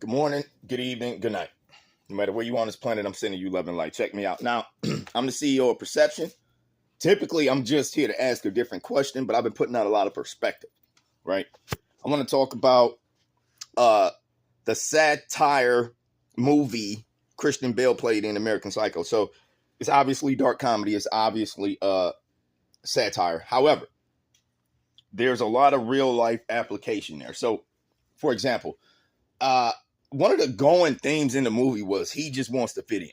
Good morning, good evening, good night. No matter where you on this planet, I'm sending you love and light. Check me out. Now, I'm the CEO of Perception. Typically, I'm just here to ask a different question, but I've been putting out a lot of perspective, right? I want to talk about the satire movie Christian Bale played in American Psycho. So it's obviously dark comedy. It's obviously satire. However, there's a lot of real life application there. So, for example, one of the going themes in the movie was he just wants to fit in.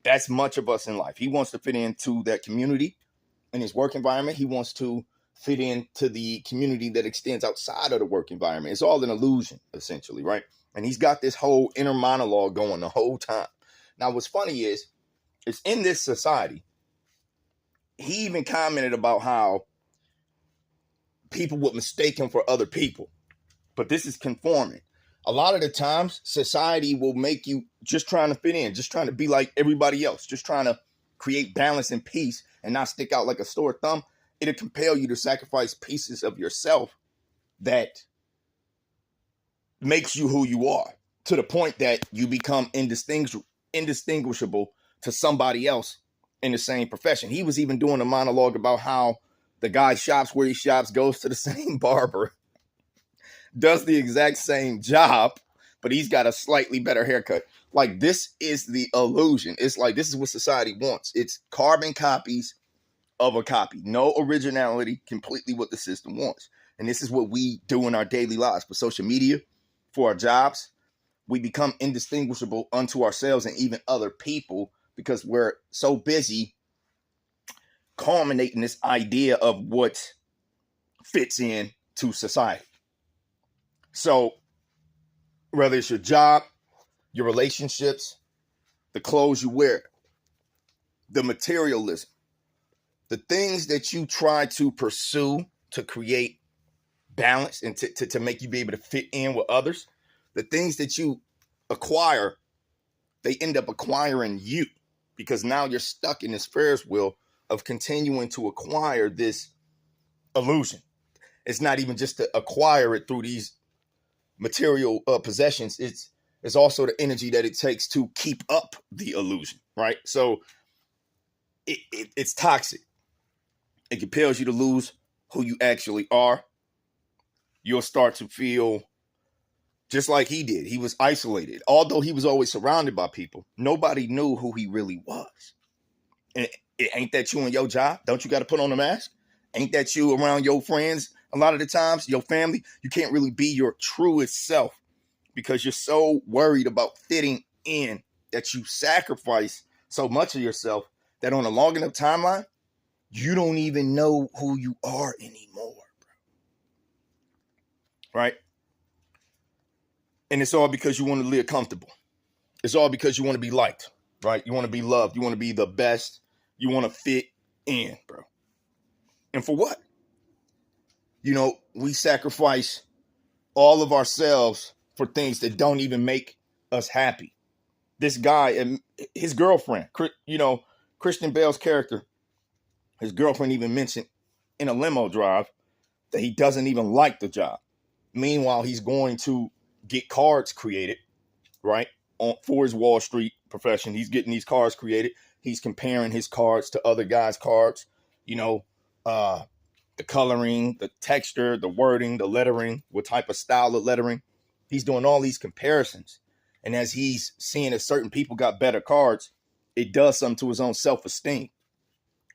That's much of us in life. He wants to fit into that community in his work environment. He wants to fit into the community that extends outside of the work environment. It's all an illusion, essentially, right? And he's got this whole inner monologue going the whole time. Now, what's funny is, it's in this society. He even commented about how people would mistake him for other people. But this is conforming. A lot of the times, society will make you just trying to fit in, just trying to be like everybody else, just trying to create balance and peace and not stick out like a sore thumb. It'll compel you to sacrifice pieces of yourself that makes you who you are, to the point that you become indistinguishable to somebody else in the same profession. He was even doing a monologue about how the guy shops where he shops, goes to the same barber, does the exact same job, but he's got a slightly better haircut. Like, this is the illusion. It's like, this is what society wants. It's carbon copies of a copy. No originality, completely what the system wants. And this is what we do in our daily lives. For social media, for our jobs, we become indistinguishable unto ourselves and even other people because we're so busy culminating this idea of what fits in to society. So whether it's your job, your relationships, the clothes you wear, the materialism, the things that you try to pursue to create balance and to make you be able to fit in with others, the things that you acquire, they end up acquiring you, because now you're stuck in this Ferris wheel of continuing to acquire this illusion. It's not even just to acquire it through these material possessions. It's also the energy that it takes to keep up the illusion, right? So it's toxic. It compels you to lose who you actually are. You'll start to feel just like he did. He was isolated. Although he was always surrounded by people, nobody knew who he really was. And ain't that you in your job? Don't you got to put on a mask? Ain't that you around your friends? A lot of the times, your family, you can't really be your truest self because you're so worried about fitting in that you sacrifice so much of yourself that on a long enough timeline, you don't even know who you are anymore, bro. Right? And it's all because you want to live comfortable. It's all because you want to be liked, right? You want to be loved. You want to be the best. You want to fit in, bro. And for what? You know, we sacrifice all of ourselves for things that don't even make us happy. This guy and his girlfriend, you know, Christian Bale's character, his girlfriend even mentioned in a limo drive that he doesn't even like the job. Meanwhile, he's going to get cards created, right, for his Wall Street profession. He's getting these cards created. He's comparing his cards to other guys' cards, you know, the coloring, the texture, the wording, the lettering, what type of style of lettering. He's doing all these comparisons. And as he's seeing that certain people got better cards, it does something to his own self-esteem,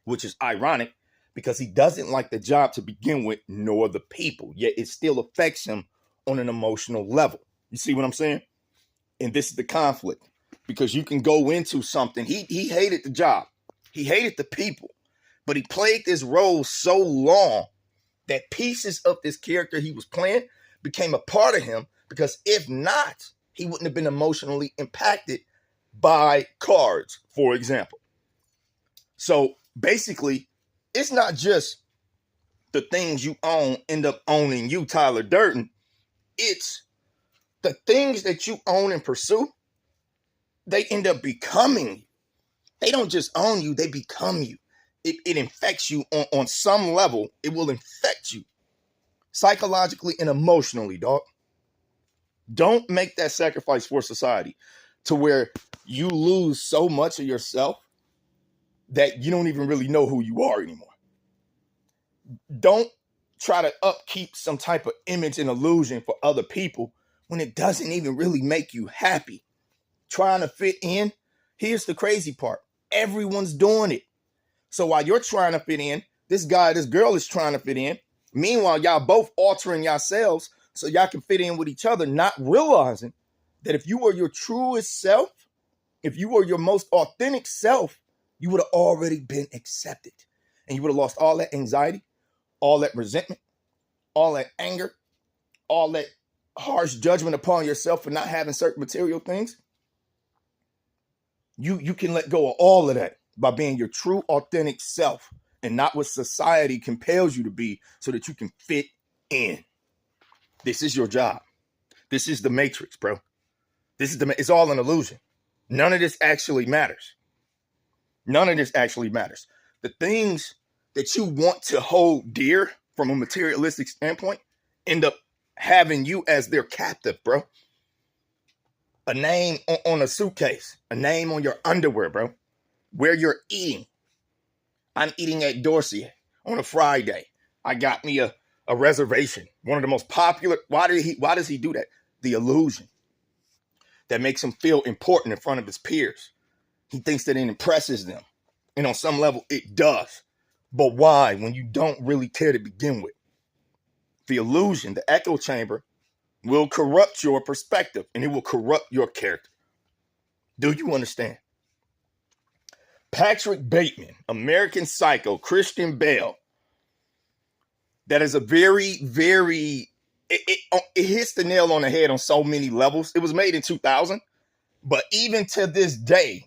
which is ironic because he doesn't like the job to begin with, nor the people. Yet it still affects him on an emotional level. You see what I'm saying? And this is the conflict, because you can go into something. He hated the job. He hated the people. But he played this role so long that pieces of this character he was playing became a part of him, because if not, he wouldn't have been emotionally impacted by cards, for example. So basically, it's not just the things you own end up owning you, Tyler Durden. It's the things that you own and pursue, they end up becoming you. They don't just own you, they become you. It infects you on some level. It will infect you psychologically and emotionally, dog. Don't make that sacrifice for society to where you lose so much of yourself that you don't even really know who you are anymore. Don't try to upkeep some type of image and illusion for other people when it doesn't even really make you happy. Trying to fit in, here's the crazy part. Everyone's doing it. So while you're trying to fit in, this girl is trying to fit in. Meanwhile, y'all both altering yourselves so y'all can fit in with each other, not realizing that if you were your truest self, if you were your most authentic self, you would have already been accepted. And you would have lost all that anxiety, all that resentment, all that anger, all that harsh judgment upon yourself for not having certain material things. You can let go of all of that by being your true, authentic self and not what society compels you to be so that you can fit in. This is your job. This is the Matrix, bro. It's all an illusion. None of this actually matters. None of this actually matters. The things that you want to hold dear from a materialistic standpoint end up having you as their captive, bro. A name on a suitcase, a name on your underwear, bro. Where you're eating. I'm eating at Dorsey on a Friday. I got me a reservation. One of the most popular. Why does he do that? The illusion that makes him feel important in front of his peers. He thinks that it impresses them. And on some level, it does. But why when you don't really care to begin with? The illusion, the echo chamber, will corrupt your perspective and it will corrupt your character. Do you understand? Patrick Bateman, American Psycho, Christian Bale. That is a very, very, it hits the nail on the head on so many levels. It was made in 2000, but even to this day,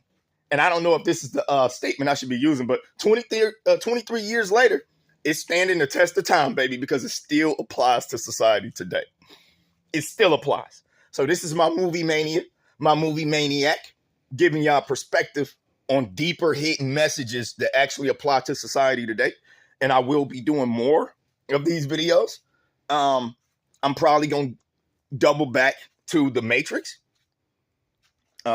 and I don't know if this is the statement I should be using, but 23 years later, it's standing the test of time, baby, because it still applies to society today. It still applies. So this is my movie mania, my movie maniac, giving y'all perspective on deeper hidden messages that actually apply to society today. And I will be doing more of these videos. I'm probably going to double back to the Matrix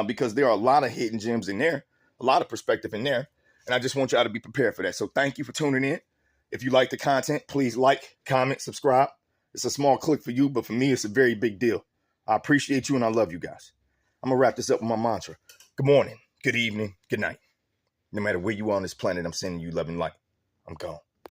because there are a lot of hidden gems in there, a lot of perspective in there. And I just want y'all to be prepared for that. So thank you for tuning in. If you like the content, please like, comment, subscribe. It's a small click for you, but for me, it's a very big deal. I appreciate you and I love you guys. I'm going to wrap this up with my mantra. Good morning, good evening, good night. No matter where you are on this planet, I'm sending you love and light. I'm gone.